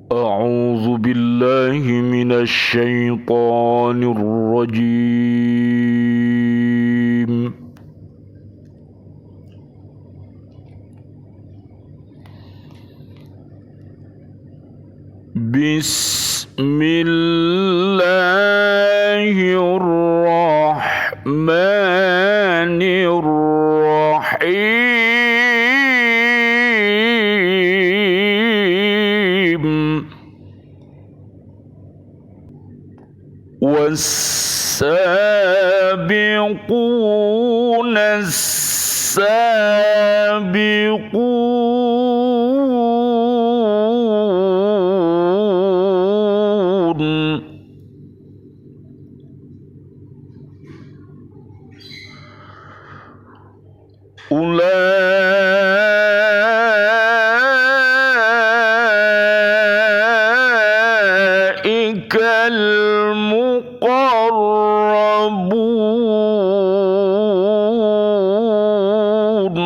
أعوذ بالله من الشيطان الرجيم. بسم الله الرحمن الرحيم. والسابقون السابقون أولئك المقربون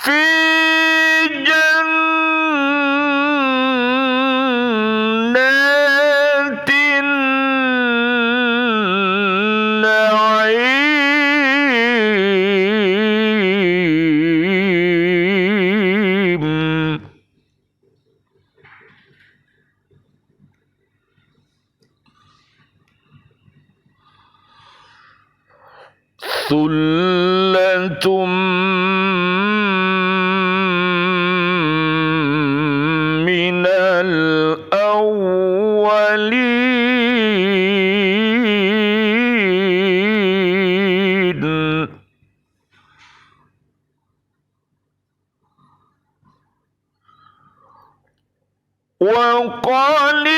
في جنات النعيم. ثلة من الأولين وقليل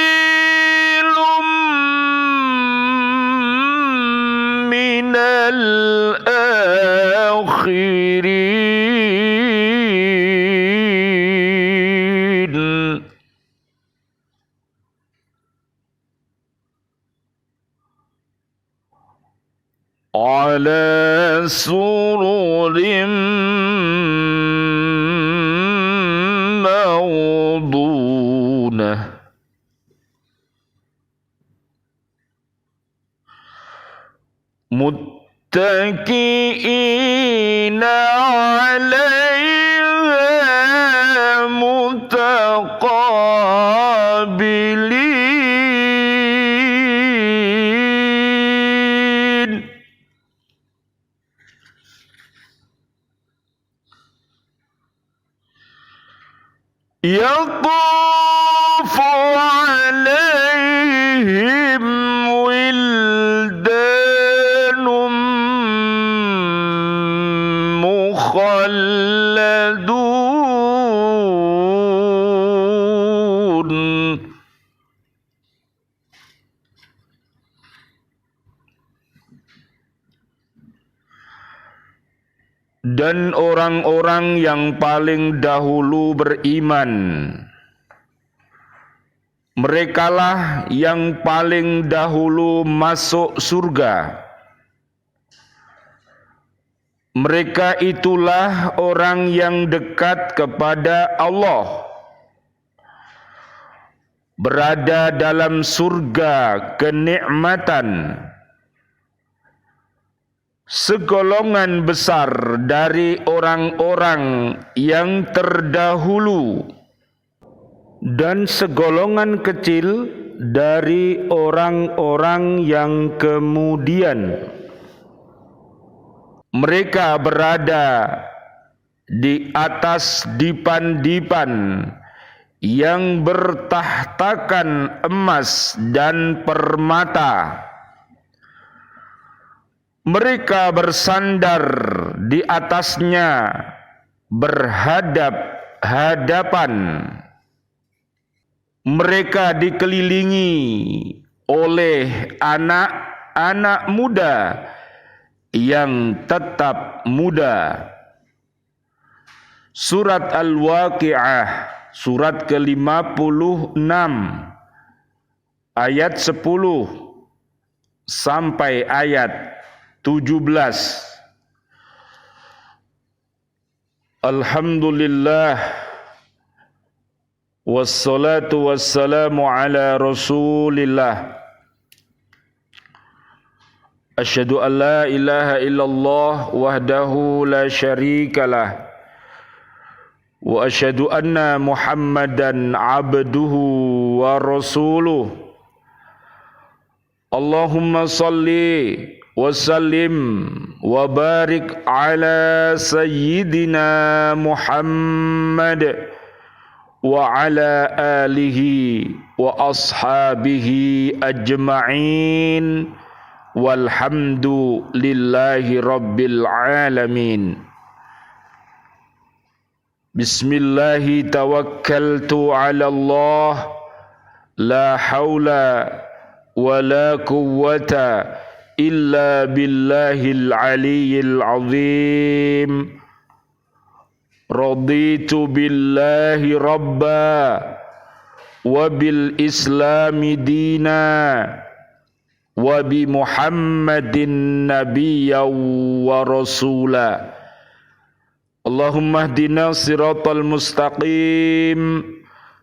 من الآخرين. على سرر موضونة متكئين عليها متقابلين. يطوف عليهم ولدان مخلدون dan orang-orang yang paling dahulu beriman, merekalah yang paling dahulu masuk surga. Mereka itulah orang yang dekat kepada Allah, berada dalam surga kenikmatan. Segolongan besar dari orang-orang yang terdahulu dan segolongan kecil dari orang-orang yang kemudian. Mereka berada di atas dipan-dipan yang bertahtakan emas dan permata. Mereka bersandar di atasnya berhadap-hadapan. Mereka dikelilingi oleh anak-anak muda yang tetap muda. Surat Al-Waqi'ah, surat ke-56, ayat 10 sampai ayat 17. Alhamdulillah wassalatu wassalamu ala Rasulillah. Asyhadu an la ilaha illallah wahdahu la syarikalah wa asyhadu anna Muhammadan abduhu wa rasuluh. Allahumma salli wa sallim wa barik ala sayyidina Muhammad wa ala alihi wa ashabihi ajma'in walhamdu lillahi rabbil alamin. Bismillahi tawakkaltu ala Allah, la hawla wa la quwwata illa billahil aliyyil azim. Raditu billahi rabba wa bil islami dina wa bi Muhammadin nabiyya wa rasula. Allahumma hdina siratal mustaqim,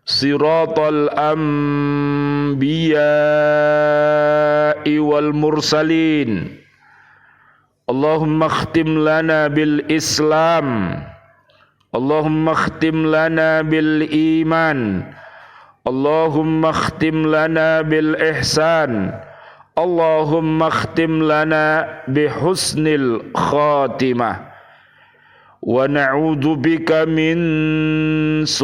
siratal anbiya'i wal mursalin. Allahumma khtim lana bil islam, Allahumma khtim lana bil iman, Allahumma khtim lana bil ihsan, Allahumma khtim lana bi husnil khatimah. Wa na'udzu bika min su'il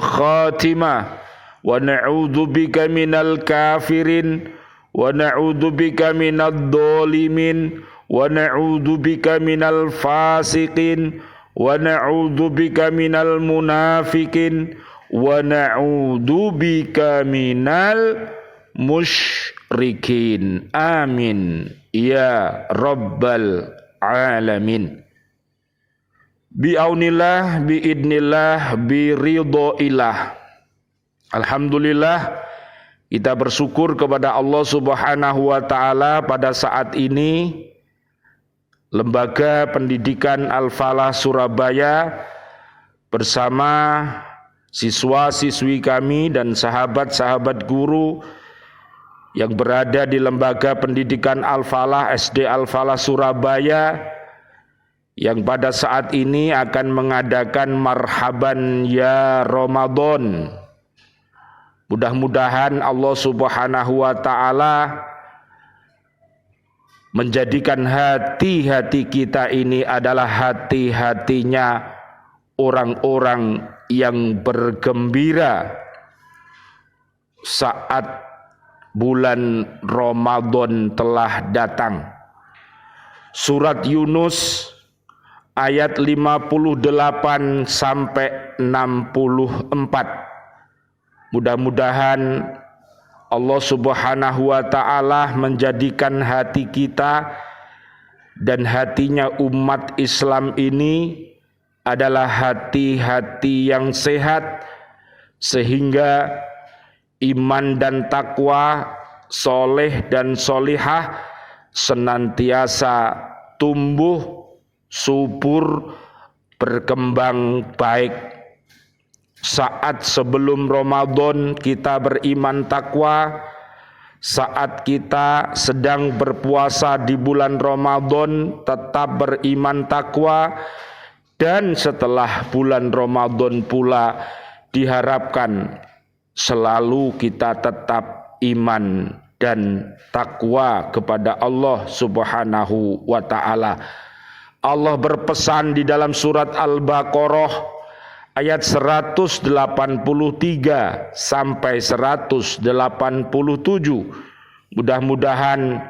khatimah, wa na'udzu bika minal kafirin, wa na'udzu bika minadh dhalimin, wa na'udzu bika minal fasiqin, wa na'udzu bika minal munafiqin, wa na'udzu bika minal musyrikin. Amin ya rabbal alamin. Bi'aunillah, bi'idnillah, biridhoillah. Alhamdulillah, kita bersyukur kepada Allah Subhanahu wa ta'ala pada saat ini Lembaga Pendidikan Al-Falah Surabaya bersama siswa-siswi kami dan sahabat-sahabat guru yang berada di Lembaga Pendidikan Al-Falah SD Al-Falah Surabaya yang pada saat ini akan mengadakan marhaban ya Ramadan. Mudah-mudahan Allah Subhanahu wa ta'ala menjadikan hati-hati kita ini adalah hati-hatinya orang-orang yang bergembira saat bulan Ramadan telah datang. Surat Yunus ayat 58 sampai 64. Mudah-mudahan Allah Subhanahu wa ta'ala menjadikan hati kita dan hatinya umat Islam ini adalah hati-hati yang sehat, sehingga iman dan takwa, soleh dan solihah senantiasa tumbuh, subur, berkembang baik. Saat sebelum Ramadan kita beriman takwa, saat kita sedang berpuasa di bulan Ramadan tetap beriman takwa, dan setelah bulan Ramadan pula diharapkan selalu kita tetap iman dan takwa kepada Allah Subhanahu wa ta'ala. Allah berpesan di dalam surat Al-Baqarah ayat 183 sampai 187. Mudah-mudahan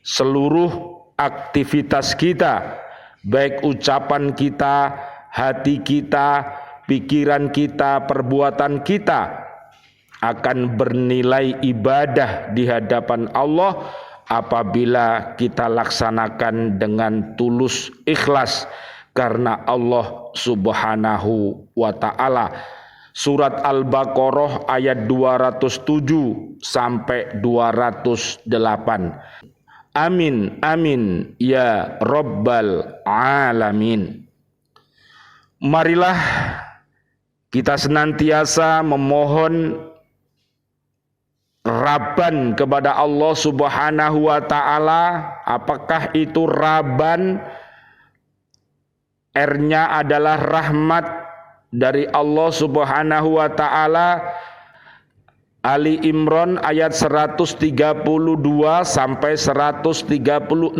seluruh aktivitas kita, baik ucapan kita, hati kita, pikiran kita, perbuatan kita akan bernilai ibadah di hadapan Allah apabila kita laksanakan dengan tulus ikhlas karena Allah Subhanahu wa ta'ala. Surat Al-Baqarah ayat 207 sampai 208. Amin, amin, ya Rabbal Alamin. Marilah kita senantiasa memohon raban kepada Allah Subhanahu wa ta'ala. Apakah itu raban? R-nya adalah rahmat dari Allah Subhanahu wa ta'ala. Ali Imran ayat 132 sampai 136.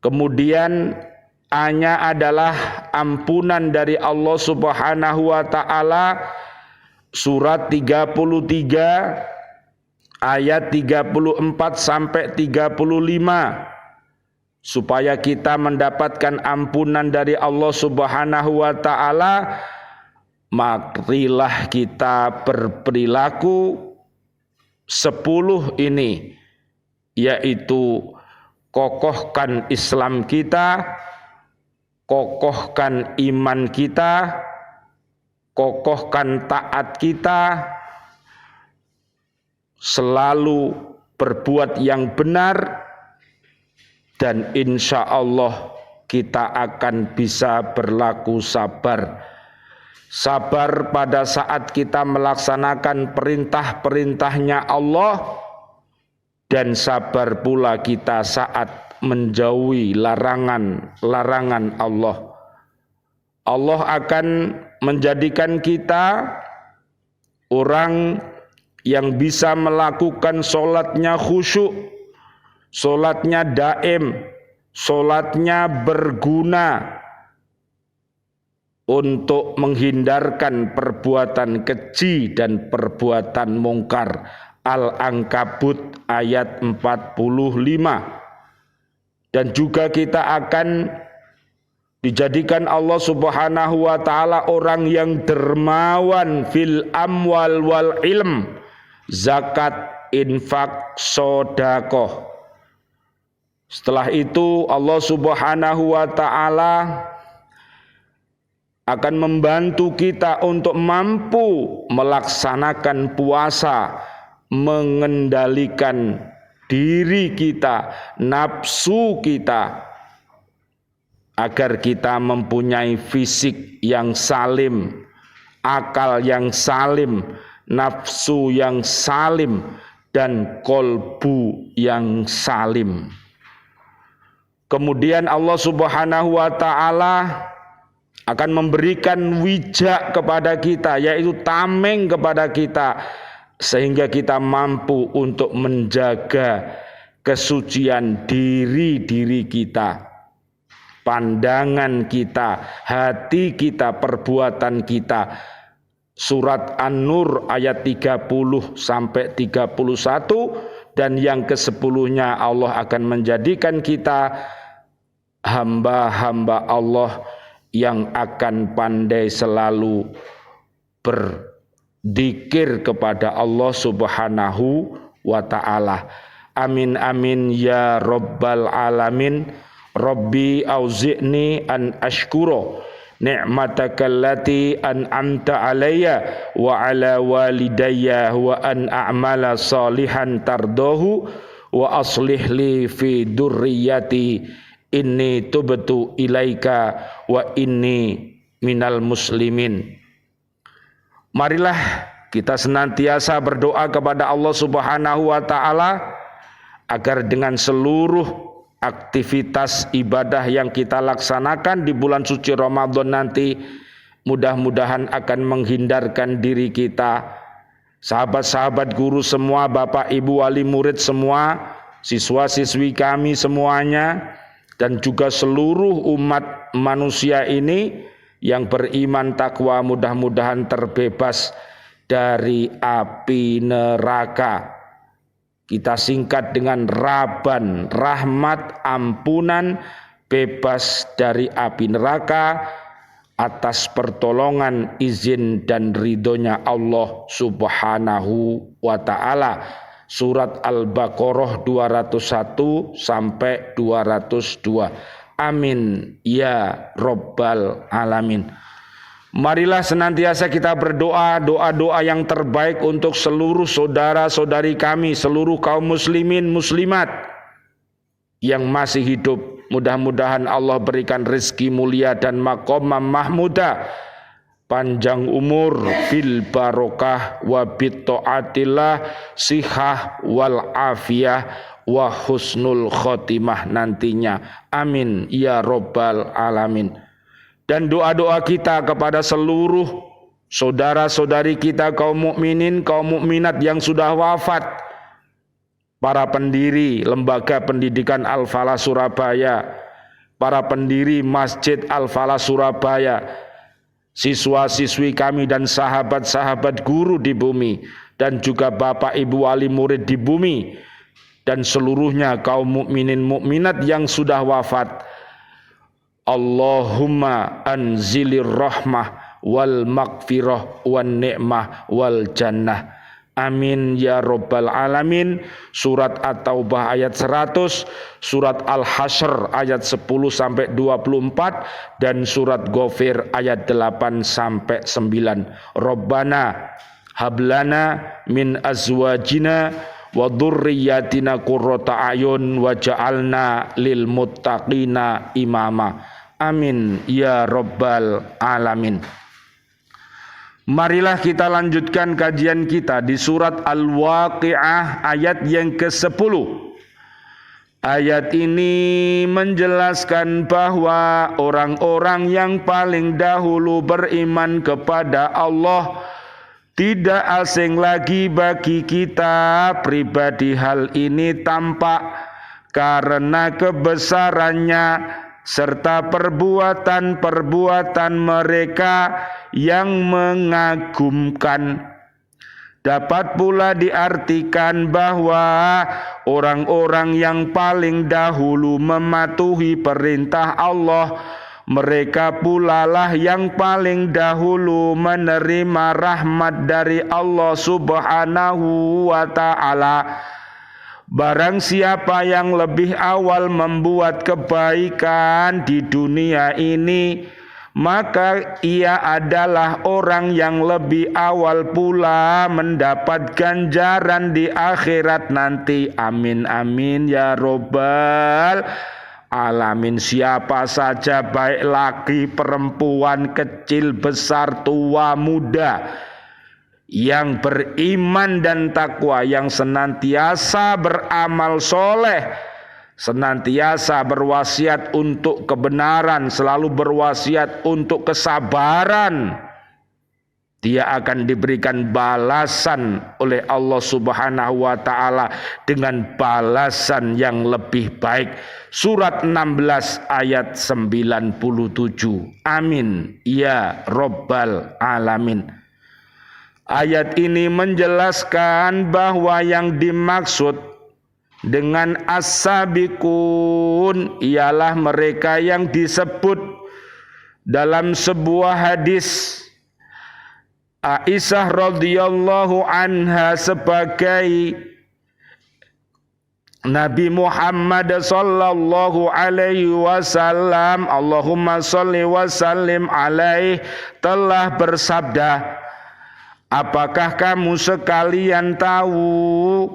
Kemudian A-nya adalah ampunan dari Allah Subhanahu wa ta'ala, surat 33 ayat 34 sampai 35. Supaya kita mendapatkan ampunan dari Allah Subhanahu wa ta'ala, marilah kita berperilaku 10 ini, yaitu kokohkan Islam kita, kokohkan iman kita, kokohkan taat kita, selalu berbuat yang benar, dan insya Allah kita akan bisa berlaku sabar. Sabar pada saat kita melaksanakan perintah-perintahnya Allah, dan sabar pula kita saat menjauhi larangan-larangan Allah. Allah akan menjadikan kita orang yang bisa melakukan sholatnya khusyuk, sholatnya daim, sholatnya berguna untuk menghindarkan perbuatan keji dan perbuatan mungkar. Al-Ankabut ayat 45. Dan juga kita akan dijadikan Allah Subhanahu wa ta'ala orang yang dermawan fil amwal wal ilm, zakat, infak, sodakoh. Setelah itu Allah Subhanahu wa ta'ala akan membantu kita untuk mampu melaksanakan puasa, mengendalikan diri kita, nafsu kita, agar kita mempunyai fisik yang salim, akal yang salim, nafsu yang salim, dan kolbu yang salim. Kemudian Allah Subhanahu wa ta'ala akan memberikan wijak kepada kita, yaitu tameng kepada kita, sehingga kita mampu untuk menjaga kesucian diri kita, pandangan kita, hati kita, perbuatan kita. Surat An-Nur ayat 30 sampai 31, dan yang ke-10-nya Allah akan menjadikan kita hamba-hamba Allah yang akan pandai selalu berzikir kepada Allah Subhanahu wa ta'ala. Amin amin ya Rabbal Alamin. Rabbi auzi'ni an ashkura ni'mataka allati an'amta alayya wa ala walidayya wa an a'mala salihan tardahu wa aslih li fi durriyati inni tubtu ilaika wa inni minal muslimin. Marilah kita senantiasa berdoa kepada Allah Subhanahu wa ta'ala agar dengan seluruh aktivitas ibadah yang kita laksanakan di bulan suci Ramadan nanti, mudah-mudahan akan menghindarkan diri kita, sahabat-sahabat guru semua, bapak ibu wali murid semua, siswa-siswi kami semuanya, dan juga seluruh umat manusia ini yang beriman takwa, mudah-mudahan terbebas dari api neraka. Kita singkat dengan raban, rahmat, ampunan, bebas dari api neraka atas pertolongan, izin dan ridhonya Allah Subhanahu wa ta'ala. Surat Al-Baqarah 201 sampai 202. Amin ya Rabbal Alamin. Marilah senantiasa kita berdoa, doa-doa yang terbaik untuk seluruh saudara-saudari kami, seluruh kaum muslimin, muslimat yang masih hidup. Mudah-mudahan Allah berikan rezeki mulia dan maqamah mahmudah, panjang umur, bil barokah, wa bit taatillah, sihah wal afiyah, wa husnul khotimah nantinya. Amin ya robbal alamin. Dan doa-doa kita kepada seluruh saudara-saudari kita kaum mukminin, kaum mukminat yang sudah wafat, para pendiri Lembaga Pendidikan Al-Falah Surabaya, para pendiri Masjid Al-Falah Surabaya, siswa-siswi kami dan sahabat-sahabat guru di bumi, dan juga bapak ibu wali murid di bumi, dan seluruhnya kaum mukminin mukminat yang sudah wafat. Allahumma anzilir rahmah wal maghfirah wan ni'mah wal jannah. Amin ya robbal alamin. Surat At-Taubah ayat 100, surat Al-Hasyr ayat 10 sampai 24, dan surat Ghafir ayat 8 sampai 9. Rabbana hablana min azwajina wa dzurriyyatina qurrata ayun waj'alna lil muttaqina imama. Amin ya robbal alamin. Marilah kita lanjutkan kajian kita di surat Al-Waqi'ah ayat yang ke-10. Ayat ini menjelaskan bahwa orang-orang yang paling dahulu beriman kepada Allah tidak asing lagi bagi kita pribadi. Hal ini tampak karena kebesarannya serta perbuatan-perbuatan mereka yang mengagumkan. Dapat pula diartikan bahwa orang-orang yang paling dahulu mematuhi perintah Allah, mereka pula lah yang paling dahulu menerima rahmat dari Allah Subhanahu wa ta'ala. Barang siapa yang lebih awal membuat kebaikan di dunia ini, maka ia adalah orang yang lebih awal pula mendapat ganjaran di akhirat nanti. Amin amin ya robbal alamin. Siapa saja, baik laki, perempuan, kecil, besar, tua, muda, yang beriman dan takwa, yang senantiasa beramal soleh, senantiasa berwasiat untuk kebenaran, selalu berwasiat untuk kesabaran, dia akan diberikan balasan oleh Allah Subhanahu wa ta'ala dengan balasan yang lebih baik. Surat 16 ayat 97. Amin ya robbal alamin. Ayat ini menjelaskan bahwa yang dimaksud dengan as-sabiqun ialah mereka yang disebut dalam sebuah hadis Aisyah radhiyallahu anha sebagai Nabi Muhammad sallallahu alaihi wasallam, Allahumma sholli wa sallim alaihi, telah bersabda, apakah kamu sekalian tahu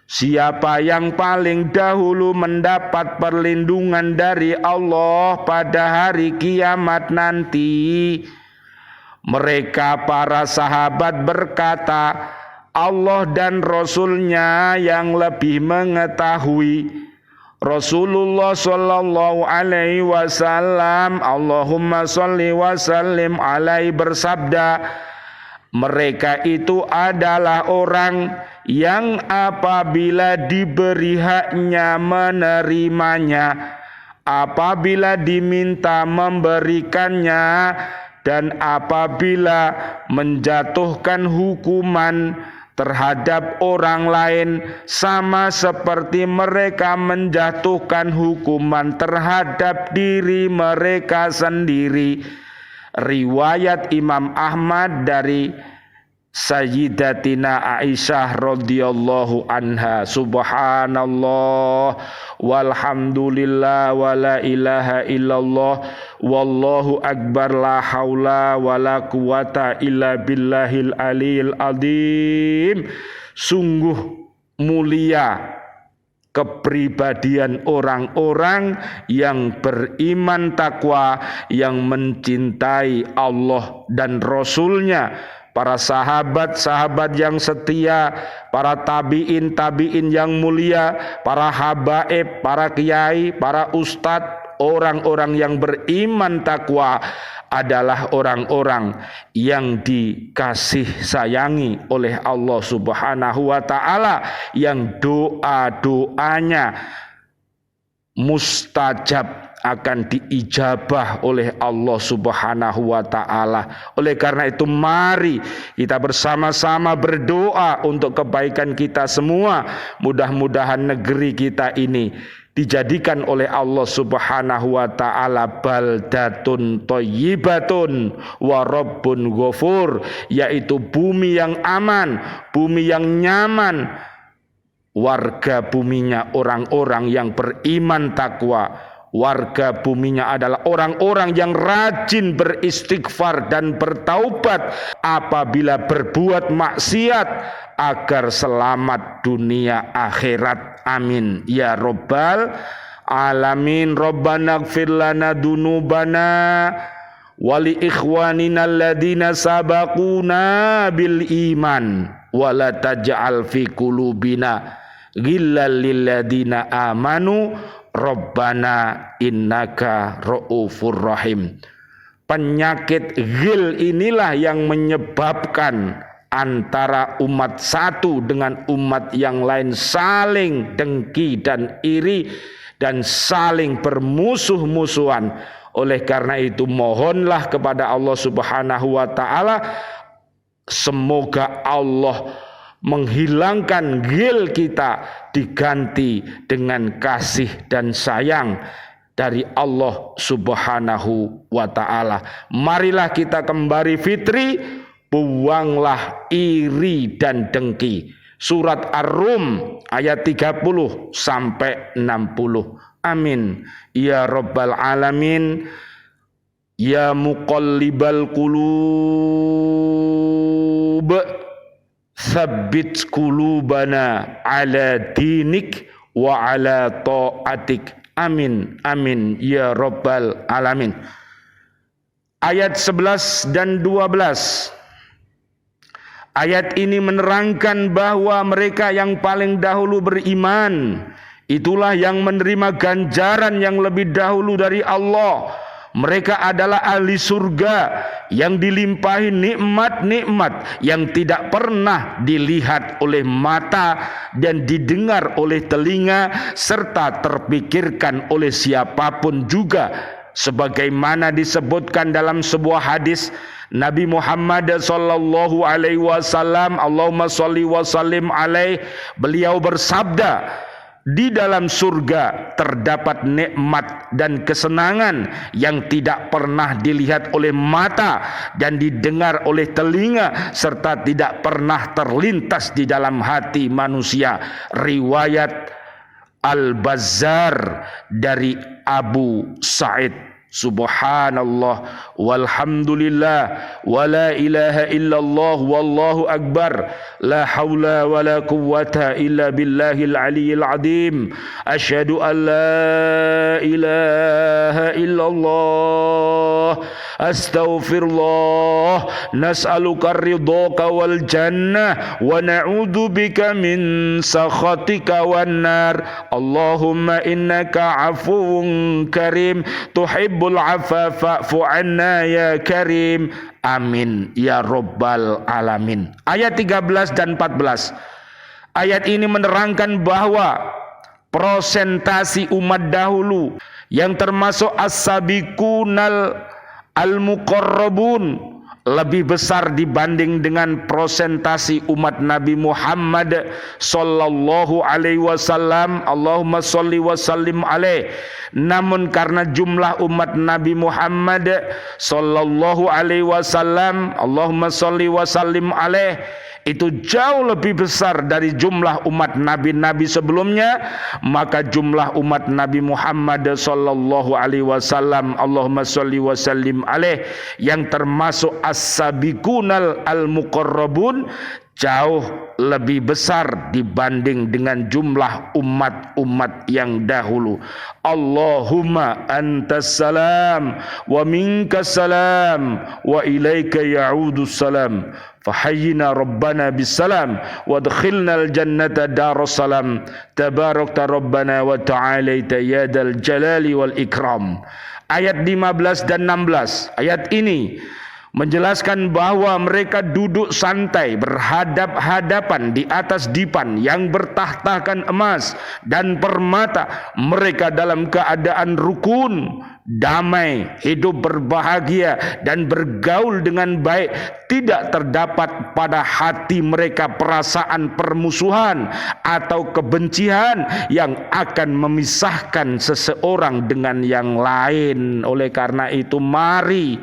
siapa yang paling dahulu mendapat perlindungan dari Allah pada hari kiamat nanti? Mereka para sahabat berkata, Allah dan Rasulnya yang lebih mengetahui. Rasulullah sallallahu alaihi wasallam, Allahumma sholli wa sallim alaihi, bersabda, mereka itu adalah orang yang apabila diberi haknya menerimanya, apabila diminta memberikannya, dan apabila menjatuhkan hukuman terhadap orang lain sama seperti mereka menjatuhkan hukuman terhadap diri mereka sendiri. Riwayat Imam Ahmad dari Sayyidatina Aisyah radhiyallahu anha. Subhanallah walhamdulillah wala ilaha illallah Wallahu akbar, la haula wala quwata illa billahil aliyil azim. Sungguh mulia kepribadian orang-orang yang beriman takwa, yang mencintai Allah dan Rasul-Nya, para sahabat-sahabat yang setia, para tabi'in yang mulia, para habaib, para kiai, para ustadz, orang-orang yang beriman takwa adalah orang-orang yang dikasih sayangi oleh Allah Subhanahu wa ta'ala, yang doa-doanya mustajab, akan diijabah oleh Allah Subhanahu wa ta'ala. Oleh karena itu mari kita bersama-sama berdoa untuk kebaikan kita semua. Mudah-mudahan negeri kita ini dijadikan oleh Allah Subhanahu wa ta'ala baldatun thayyibatun wa rabbun ghafur, yaitu bumi yang aman, bumi yang nyaman, warga buminya orang-orang yang beriman takwa. Warga buminya adalah orang-orang yang rajin beristighfar dan bertaubat apabila berbuat maksiat, agar selamat dunia akhirat. Amin ya rabbal alamin. Rabbana ighfir lana dunubana wali ikhwanina alladhina sabaquna bil iman wala taj'al fi qulubina ghillal lil ladzina amanu Rabbana innaka ra'ufur rahim. Penyakit ghil inilah yang menyebabkan antara umat satu dengan umat yang lain saling dengki dan iri dan saling bermusuh-musuhan. Oleh karena itu mohonlah kepada Allah Subhanahu wa ta'ala, semoga Allah menghilangkan ghil kita, diganti dengan kasih dan sayang dari Allah Subhanahu wa ta'ala. Marilah kita kembali fitri, buanglah iri dan dengki. Surat Ar-Rum ayat 30 sampai 60. Amin ya rabbal alamin. Ya muqallibal qulub, tsabbit qulubana ala dinik wa ala ta'atik. Amin amin ya rabbal alamin. Ayat 11 dan 12. Ayat ini menerangkan bahwa mereka yang paling dahulu beriman, itulah yang menerima ganjaran yang lebih dahulu dari Allah. Mereka adalah ahli surga yang dilimpahi nikmat-nikmat yang tidak pernah dilihat oleh mata dan didengar oleh telinga serta terpikirkan oleh siapapun juga. Sebagaimana disebutkan dalam sebuah hadis Nabi Muhammad sallallahu alaihi wasallam, Allahumma shalli wa sallim alaihi, beliau bersabda, di dalam surga terdapat nikmat dan kesenangan yang tidak pernah dilihat oleh mata dan didengar oleh telinga serta tidak pernah terlintas di dalam hati manusia. Riwayat Al-Bazzar dari Abu Sa'id. Subhanallah walhamdulillah wa la ilaha illallah wallahu akbar, la haula wa la quwwata illa billahil aliyyil azim. Asyhadu an la ilaha illallah, astaghfirullah, nas'aluka ridhaka wal jannah wa na'udzu bika min sakhatika wan nar. Allahumma innaka afuwun karim tuhibbul afa fa'fu anna ya karim. Amin ya rabbal alamin. Ayat 13 dan 14. Ayat ini menerangkan bahwa prosentasi umat dahulu yang termasuk as-sabiqunal al-muqarrabun lebih besar dibanding dengan prosentasi umat Nabi Muhammad sallallahu alaihi wasallam. Allahumma sholli wa sallim alaihi. Namun karena jumlah umat Nabi Muhammad sallallahu alaihi wasallam, Allahumma sholli wa sallim alaihi, itu jauh lebih besar dari jumlah umat nabi-nabi sebelumnya, maka jumlah umat Nabi Muhammad sallallahu alaihi wasallam, Allahumma sholli wa sallim alaih, yang termasuk as-sabiqunal al-muqarrabun, jauh lebih besar dibanding dengan jumlah umat-umat yang dahulu. Allahumma antas salam wa minkas salam wa ilaika ya'udus salam fahayyina rabbana bisalam wa adkhilnal jannata darussalam tabarakta rabbana wa ta'alaita ya dal jalali wal ikram. Ayat 15 dan 16 ayat ini menjelaskan bahwa mereka duduk santai berhadap-hadapan di atas dipan yang bertahtakan emas dan permata. Mereka dalam keadaan rukun, damai, hidup berbahagia dan bergaul dengan baik. Tidak terdapat pada hati mereka perasaan permusuhan atau kebencian yang akan memisahkan seseorang dengan yang lain. Oleh karena itu, mari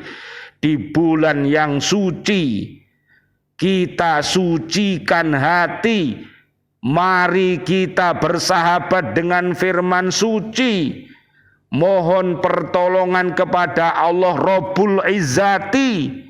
di bulan yang suci kita sucikan hati. Mari kita bersahabat dengan firman suci. Mohon pertolongan kepada Allah Rabbul Izzati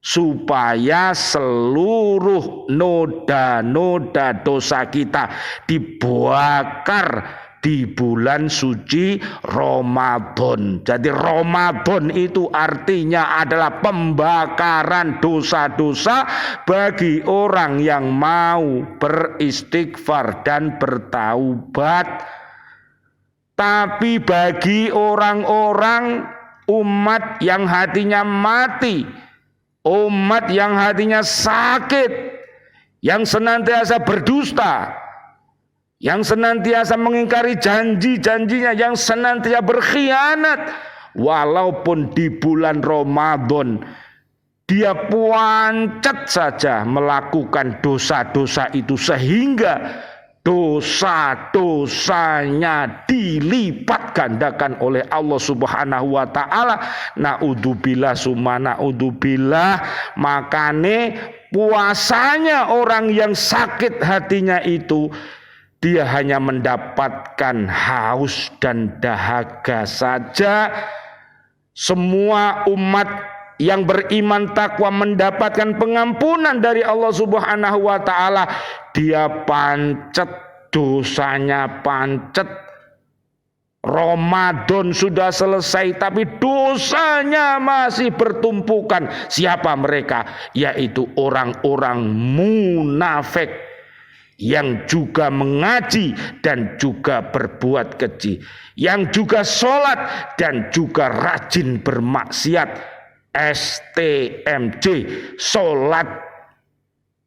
supaya seluruh noda-noda dosa kita dibakar di bulan suci Ramadan. Jadi Ramadan itu artinya adalah pembakaran dosa-dosa bagi orang yang mau beristighfar dan bertaubat. Tapi bagi orang-orang umat yang hatinya mati, umat yang hatinya sakit, yang senantiasa berdusta, yang senantiasa mengingkari janji-janjinya, yang senantiasa berkhianat, walaupun di bulan Ramadan dia pancet saja melakukan dosa-dosa itu sehingga dosa-dosanya dilipat gandakan oleh Allah Subhanahu wa taala. Naudzubillah summa naudzubillah. Makane puasanya orang yang sakit hatinya itu, dia hanya mendapatkan haus dan dahaga saja. Semua umat yang beriman takwa mendapatkan pengampunan dari Allah Subhanahu wa taala. Dia pancet, dosanya pancet. Ramadan sudah selesai tapi dosanya masih bertumpukan. Siapa mereka? Yaitu orang-orang munafik yang juga mengaji dan juga berbuat keji, yang juga sholat dan juga rajin bermaksiat. STMJ, sholat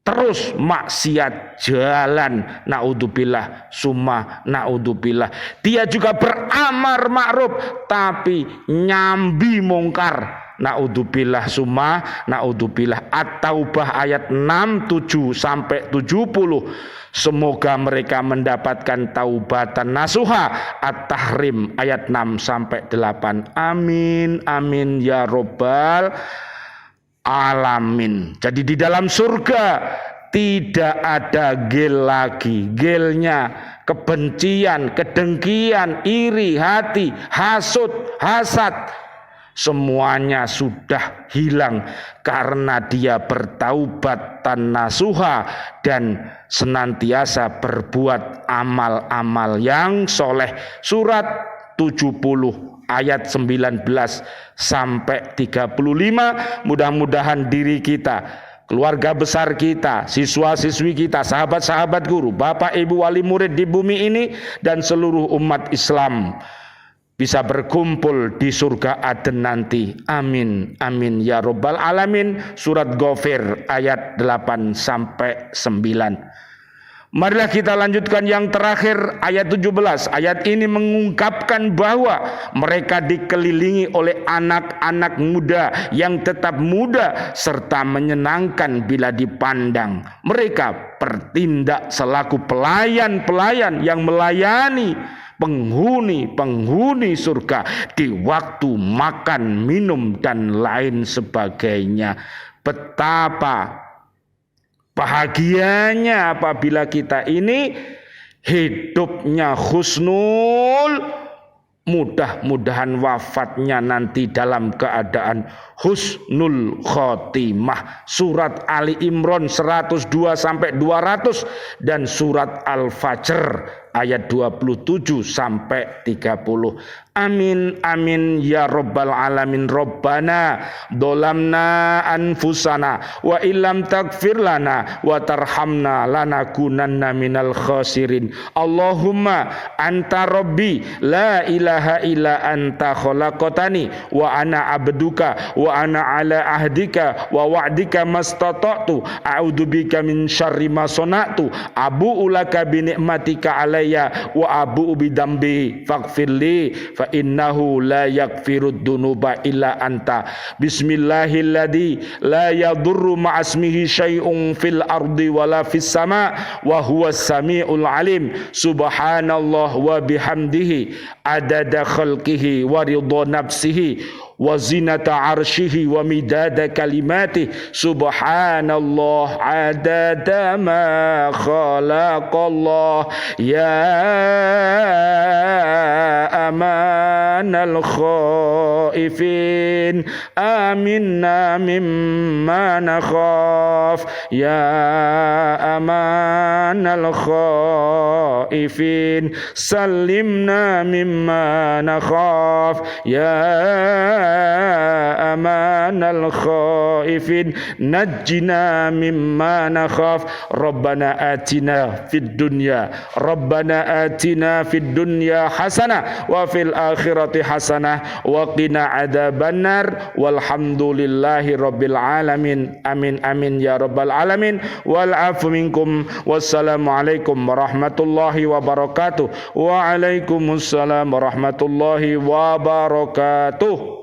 terus maksiat jalan, naudzubillah summa naudzubillah. Dia juga beramar ma'ruf tapi nyambi mungkar, naudzubillah summa naudzubillah. At-Taubah ayat 6, 7 sampai 70. Semoga mereka mendapatkan taubatan nasuha. At-Tahrim ayat 6 sampai 8. Amin amin ya robbal alamin. Jadi di dalam surga tidak ada gel lagi. Gelnya kebencian, kedengkian, iri hati, hasud, hasad, semuanya sudah hilang karena dia bertaubat nasuha dan senantiasa berbuat amal-amal yang soleh. Surat 70 ayat 19 sampai 35. Mudah-mudahan diri kita, keluarga besar kita, siswa-siswi kita, sahabat-sahabat guru, bapak ibu wali murid di bumi ini dan seluruh umat Islam bisa berkumpul di surga Aden nanti. Amin amin ya robbal alamin. Surat Ghafir ayat 8 sampai 9. Marilah kita lanjutkan yang terakhir, ayat 17. Ayat ini mengungkapkan bahwa mereka dikelilingi oleh anak-anak muda yang tetap muda serta menyenangkan bila dipandang. Mereka bertindak selaku pelayan-pelayan yang melayani penghuni surga di waktu makan, minum dan lain sebagainya. Betapa Bahagianya apabila kita ini hidupnya husnul, mudah-mudahan wafatnya nanti dalam keadaan husnul khotimah. Surat Ali Imran 102 sampai 200 dan surat Al-Fajr ayat 27 sampai 30. Amin amin ya rabbal alamin. Rabbana dolamna anfusana wa illam taghfir lana wa tarhamna lanakunanna minal khasirin. Allahumma anta rabbi la ilaha illa anta khalaqtani wa ana abduka wa ana ala ahdika wa wa'dika mastata'tu a'udzubika min syarri ma sana'tu abu'u laka bi ni'matika alayya wa abu'u bi dzambi faghfirli fa innahu la yaghfirud dunuba illa anta. Bismillahilladzi la yadurru ma'asmihi syai'un fil ardi wala fis sama wa huwas samiul alim. Subhanallah wa bihamdihi adada khalqihi wa ridha nafsihi wa zinata arshihi wa midada kalimati. Subhanallah adada ma khalaqallah ya amanal khaifin aminna mimma nakhaf ya amanal khaifin salimna mimma nakhaf ya amanal khaifin najjina mimma nakhaf. Rabbana atina fid dunya hasanah wa fil akhirati hasanah wa qina adzabannar walhamdulillahi rabbil alamin. Amin amin ya rabbal alamin. Wal afu minkum. Wassalamu alaikum warahmatullahi wabarakatuh. Waalaikumsalam warahmatullahi wabarakatuh.